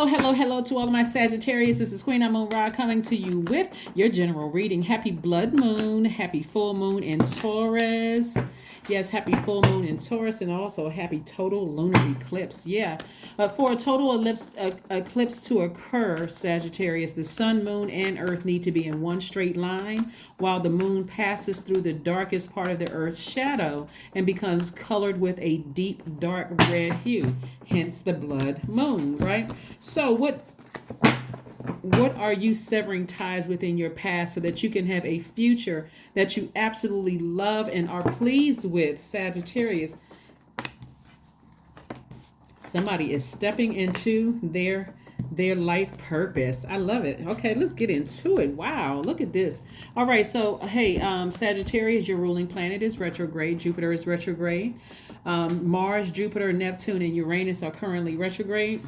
Hello to all of my Sagittarius. This is Queen Moon Ra coming to you with your general reading. Happy blood moon, happy full moon in Taurus. Yes, happy full moon in Taurus, and also happy total lunar eclipse. Yeah, for a total eclipse to occur, Sagittarius, the sun, moon, and earth need to be in one straight line, while the moon passes through the darkest part of the earth's shadow and becomes colored with a deep dark red hue. Hence the blood moon, right? So what are you severing ties within your past so that you can have a future that you absolutely love and are pleased with, Sagittarius? Somebody is stepping into their life purpose. I love it. Okay, let's get into it. Wow, look at this. All right, so hey, Sagittarius, your ruling planet is retrograde. Jupiter is retrograde. Mars, Jupiter, Neptune, and Uranus are currently retrograde,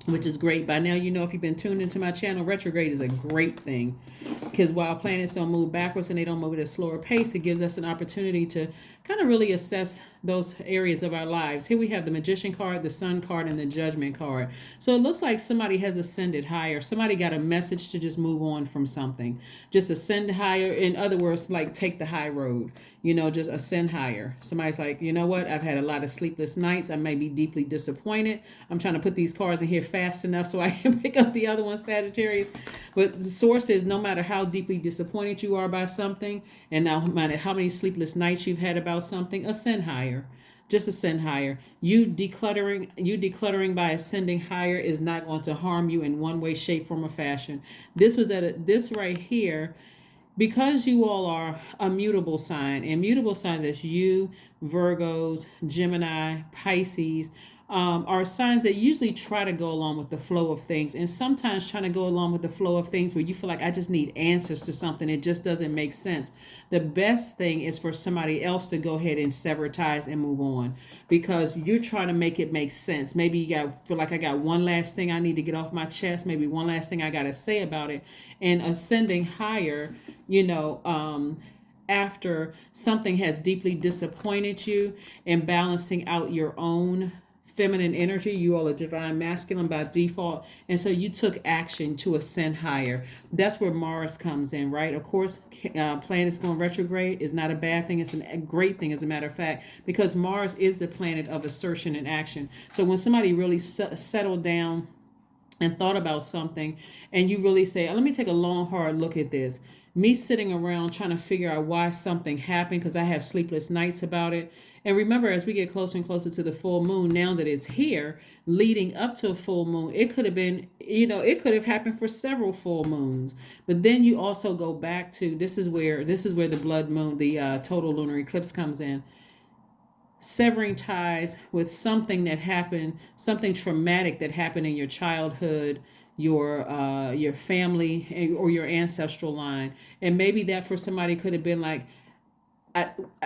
which is great. By now, you know, if you've been tuned into my channel, retrograde is a great thing, because while planets don't move backwards and they don't move at a slower pace, it gives us an opportunity to kind of really assess those areas of our lives. Here we have the Magician card, the Sun card, and the Judgment card. So it looks like somebody has ascended higher. Somebody got a message to just move on from something. Just ascend higher. In other words, like take the high road. You know, just ascend higher. Somebody's like, you know what? I've had a lot of sleepless nights. I may be deeply disappointed. I'm trying to put these cards in here fast enough so I can pick up the other one, Sagittarius. But the source is, no matter how deeply disappointed you are by something, and no matter how many sleepless nights you've had about something, ascend higher. Just ascend higher. You decluttering by ascending higher is not going to harm you in one way, shape, form, or fashion. This right here, because you all are a mutable sign, and mutable signs as you, Virgos, Gemini, Pisces, are signs that usually try to go along with the flow of things, and sometimes trying to go along with the flow of things where you feel like, I just need answers to something. It just doesn't make sense. The best thing is for somebody else to go ahead and sever ties and move on, because you're trying to make it make sense. Maybe you feel like, I got one last thing I need to get off my chest, maybe one last thing I got to say about it. And ascending higher, after something has deeply disappointed you, and balancing out your own feminine energy. You all are divine masculine by default, and so you took action to ascend higher. That's where Mars comes in, right? Of course, planets going retrograde is not a bad thing. It's a great thing, as a matter of fact, because Mars is the planet of assertion and action. So when somebody really settled down and thought about something, and you really say, let me take a long, hard look at this. Me sitting around trying to figure out why something happened, because I have sleepless nights about it. And remember, as we get closer and closer to the full moon, now that it's here, leading up to a full moon, it could have been, it could have happened for several full moons. But then you also go back to, this is where the blood moon, the total lunar eclipse comes in. Severing ties with something that happened, something traumatic that happened in your childhood, your family, or your ancestral line. And maybe that for somebody could have been like,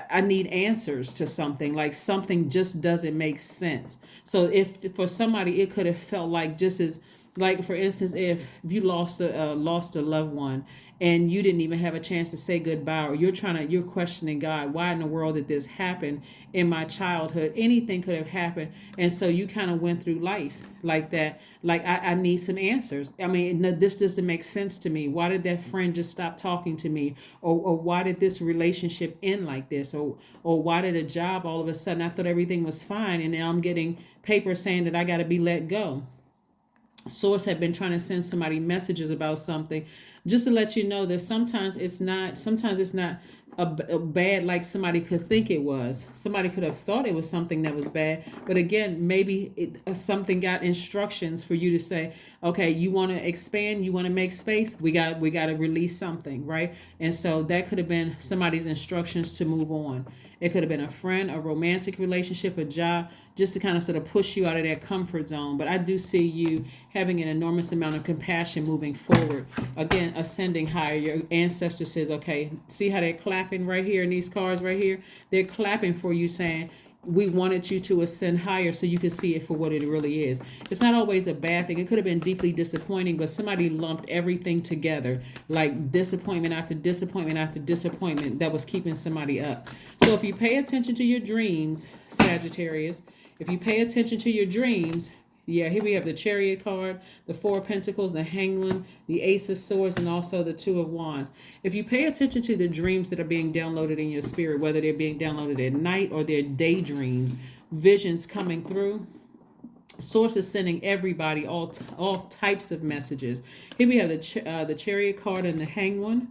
I need answers to something, like something just doesn't make sense. So if for somebody it could have felt like, just as, like for instance, if you lost a loved one and you didn't even have a chance to say goodbye, or you're questioning God, why in the world did this happen in my childhood? Anything could have happened. And so you kind of went through life like that. Like, I need some answers. I mean, no, this doesn't make sense to me. Why did that friend just stop talking to me? Or why did this relationship end like this? Or why did a job all of a sudden, I thought everything was fine, and now I'm getting paper saying that I got to be let go. Source had been trying to send somebody messages about something, just to let you know that sometimes it's not a bad like somebody could think it was. Somebody could have thought it was something that was bad, but again, maybe something got instructions for you to say, okay, you want to expand, you want to make space, we got to release something, right? And so that could have been somebody's instructions to move on. It could have been a friend, a romantic relationship, a job, just to kind of sort of push you out of that comfort zone. But I do see you having an enormous amount of compassion moving forward. Again, ascending higher. Your ancestor says, okay, see how they're clapping right here in these cards right here? They're clapping for you, saying, we wanted you to ascend higher so you can see it for what it really is. It's not always a bad thing. It could have been deeply disappointing, but somebody lumped everything together, like disappointment after disappointment after disappointment, that was keeping somebody up. So if you pay attention to your dreams, Sagittarius, if you pay attention to your dreams, Yeah, here we have the Chariot card, the Four of Pentacles, the Hangman, the Ace of Swords, and also the Two of Wands. If you pay attention to the dreams that are being downloaded in your spirit, whether they're being downloaded at night or they're daydreams, visions coming through, Source is sending everybody all types of messages. Here we have the Chariot card and the Hangman.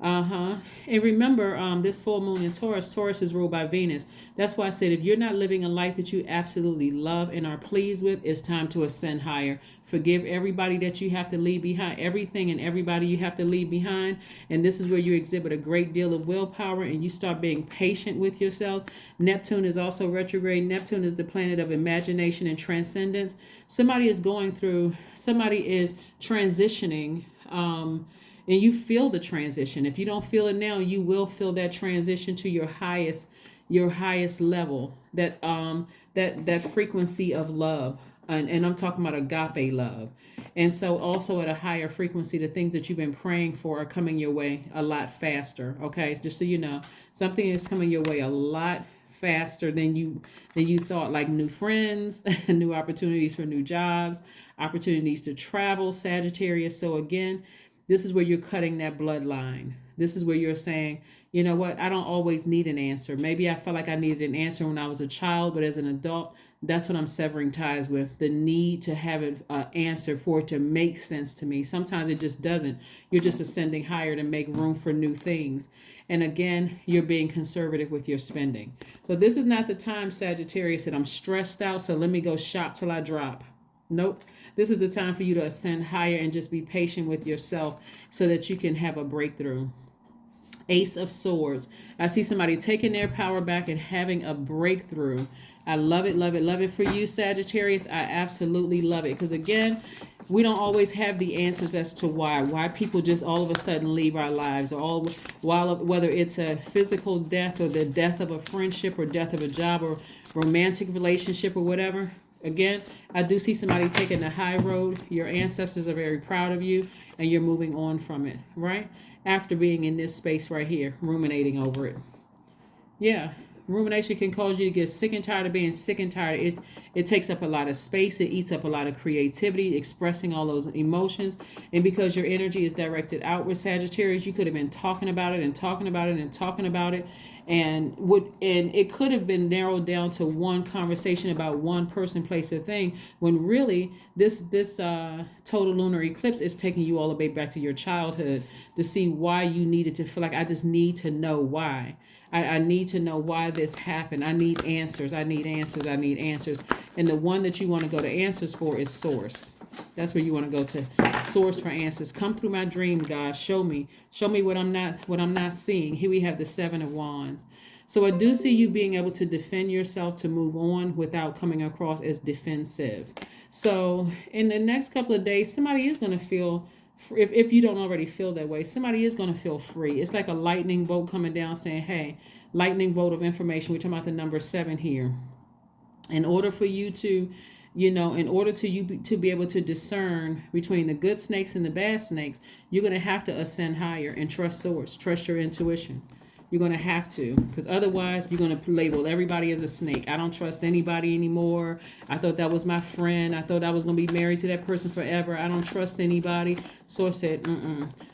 And remember, this full moon in Taurus, Taurus is ruled by Venus. That's why I said if you're not living a life that you absolutely love and are pleased with, it's time to ascend higher. Forgive everybody that you have to leave behind, everything and everybody you have to leave behind. And this is where you exhibit a great deal of willpower and you start being patient with yourselves. Neptune is also retrograde. Neptune is the planet of imagination and transcendence. Somebody is transitioning. And you feel the transition. If you don't feel it now, you will feel that transition to your highest level, that frequency of love. And I'm talking about agape love. And so also at a higher frequency, the things that you've been praying for are coming your way a lot faster. Okay, just so you know, something is coming your way a lot faster than you thought, like new friends, new opportunities for new jobs, opportunities to travel, Sagittarius. So again, this is where you're cutting that bloodline. This is where you're saying, you know what, I don't always need an answer. Maybe I felt like I needed an answer when I was a child, but as an adult, that's what I'm severing ties with. The need to have an answer for it to make sense to me. Sometimes it just doesn't. You're just ascending higher to make room for new things. And again, you're being conservative with your spending. So this is not the time, Sagittarius, that I'm stressed out, so let me go shop till I drop. Nope. This is the time for you to ascend higher and just be patient with yourself so that you can have a breakthrough. Ace of Swords. I see somebody taking their power back and having a breakthrough. I love it, love it, love it for you, Sagittarius. I absolutely love it. Because again, we don't always have the answers as to why people just all of a sudden leave our lives, or whether it's a physical death or the death of a friendship or death of a job or romantic relationship or whatever. Again, I do see somebody taking the high road. Your ancestors are very proud of you and you're moving on from it, right? After being in this space right here, ruminating over it. Yeah, rumination can cause you to get sick and tired of being sick and tired. It takes up a lot of space. It eats up a lot of creativity, expressing all those emotions. And because your energy is directed outward, Sagittarius, you could have been talking about it and talking about it and talking about it. And it could have been narrowed down to one conversation about one person, place, or thing, when really this total lunar eclipse is taking you all the way back to your childhood to see why you needed to feel like, I just need to know why. I need to know why this happened. I need answers. I need answers. I need answers. And the one that you want to go to answers for is Source. That's where you want to go to, Source, for answers. Come through my dream, God. Show me what I'm not seeing. Here we have the Seven of Wands. So I do see you being able to defend yourself, to move on without coming across as defensive. So in the next couple of days, somebody is going to feel, if you don't already feel that way, somebody is going to feel free. It's like a lightning bolt coming down saying, hey, lightning bolt of information. We're talking about the number 7 here. In order for you to, to be able to discern between the good snakes and the bad snakes, you're going to have to ascend higher and trust Source, trust your intuition. You're going to have to, because otherwise you're going to label everybody as a snake. I don't trust anybody anymore. I thought that was my friend. I thought I was going to be married to that person forever. I don't trust anybody. Source said,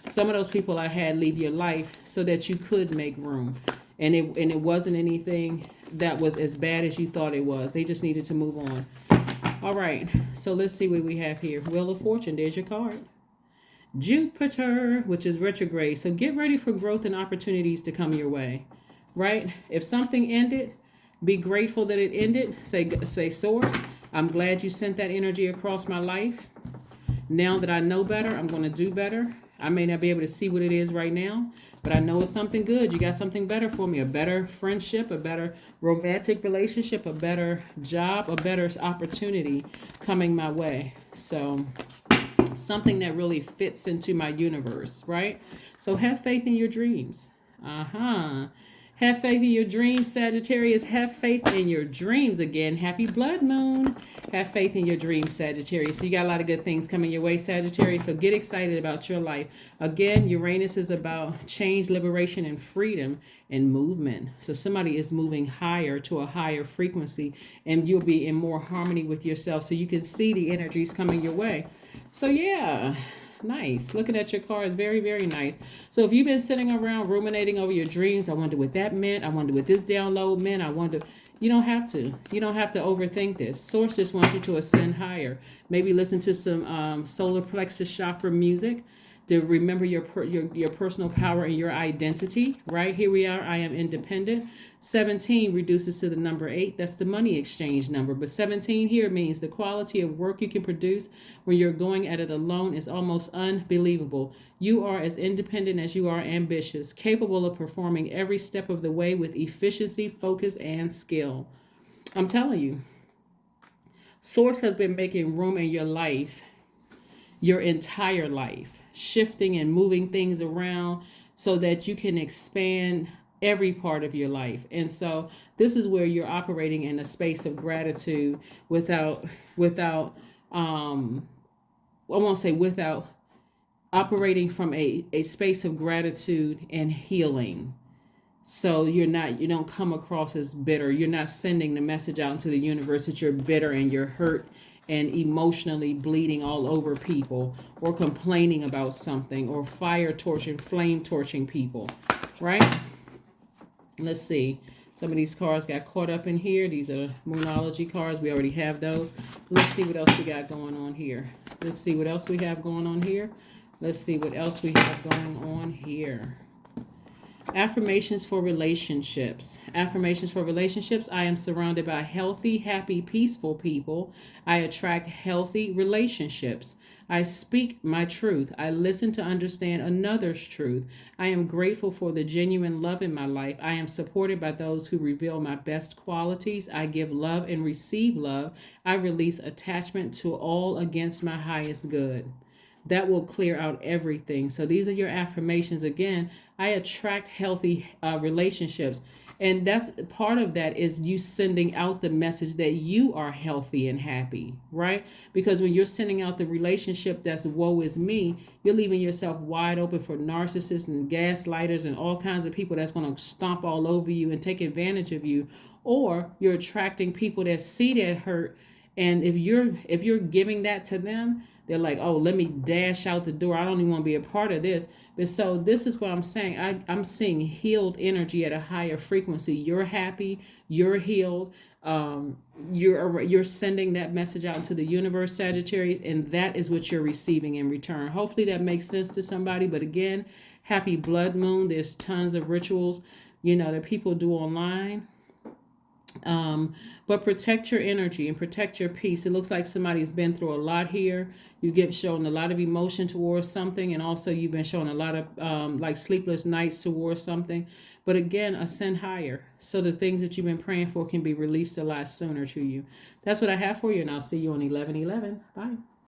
some of those people I had leave your life so that you could make room. And it wasn't anything that was as bad as you thought it was. They just needed to move on. All right, so let's see what we have here. Wheel of Fortune, there's your card. Jupiter, which is retrograde. So get ready for growth and opportunities to come your way, right? If something ended, be grateful that it ended. Say, Source, I'm glad you sent that energy across my life. Now that I know better, I'm going to do better. I may not be able to see what it is right now, but I know it's something good. You got something better for me, a better friendship, a better romantic relationship, a better job, a better opportunity coming my way. So something that really fits into my universe, right? So have faith in your dreams. Have faith in your dreams, Sagittarius. Have faith in your dreams again. Happy blood moon. Have faith in your dreams, Sagittarius. So you got a lot of good things coming your way, Sagittarius. So get excited about your life. Again, Uranus is about change, liberation, and freedom and movement. So somebody is moving higher to a higher frequency, and you'll be in more harmony with yourself. So you can see the energies coming your way. So yeah. Nice. Looking at your cards, very, very nice. So if you've been sitting around ruminating over your dreams, I wonder what that meant. I wonder what this download meant. I wonder, you don't have to. You don't have to overthink this. Source just wants you to ascend higher. Maybe listen to some solar plexus chakra music to remember your personal power and your identity. Right here we are. I am independent. 17 reduces to the number 8. That's the money exchange number. But 17 here means the quality of work you can produce when you're going at it alone is almost unbelievable. You are as independent as you are ambitious, capable of performing every step of the way with efficiency, focus, and skill. I'm telling you, Source has been making room in your life, your entire life, shifting and moving things around so that you can expand every part of your life. And so this is where you're operating in a space of gratitude without I won't say without, operating from a space of gratitude and healing. So you don't come across as bitter. You're not sending the message out into the universe that you're bitter and you're hurt and emotionally bleeding all over people, or complaining about something, or fire torching, flame torching people, right? Let's see. Some of these cards got caught up in here. These are Moonology cards. We already have those. Let's see what else we got going on here. Let's see what else we have going on here. Let's see what else we have going on here. Affirmations for relationships. Affirmations for relationships. I am surrounded by healthy, happy, peaceful people. I attract healthy relationships. I speak my truth. I listen to understand another's truth. I am grateful for the genuine love in my life. I am supported by those who reveal my best qualities. I give love and receive love. I release attachment to all against my highest good. That will clear out everything. So these are your affirmations. Again, I attract healthy relationships. And that's part of that is you sending out the message that you are healthy and happy, right? Because when you're sending out the relationship that's woe is me, you're leaving yourself wide open for narcissists and gaslighters and all kinds of people that's going to stomp all over you and take advantage of you. Or you're attracting people that see that hurt. And if you're giving that to them, they're like, oh, let me dash out the door. I don't even want to be a part of this. But so this is what I'm saying. I'm seeing healed energy at a higher frequency. You're happy. You're healed. You're sending that message out into the universe, Sagittarius, and that is what you're receiving in return. Hopefully that makes sense to somebody. But again, happy blood moon. There's tons of rituals, that people do online. But protect your energy and protect your peace. It looks like somebody's been through a lot here. You get shown a lot of emotion towards something, and also you've been shown a lot of like sleepless nights towards something. But again, ascend higher so the things that you've been praying for can be released a lot sooner to you. That's what I have for you, and I'll see you on 11/11. Bye.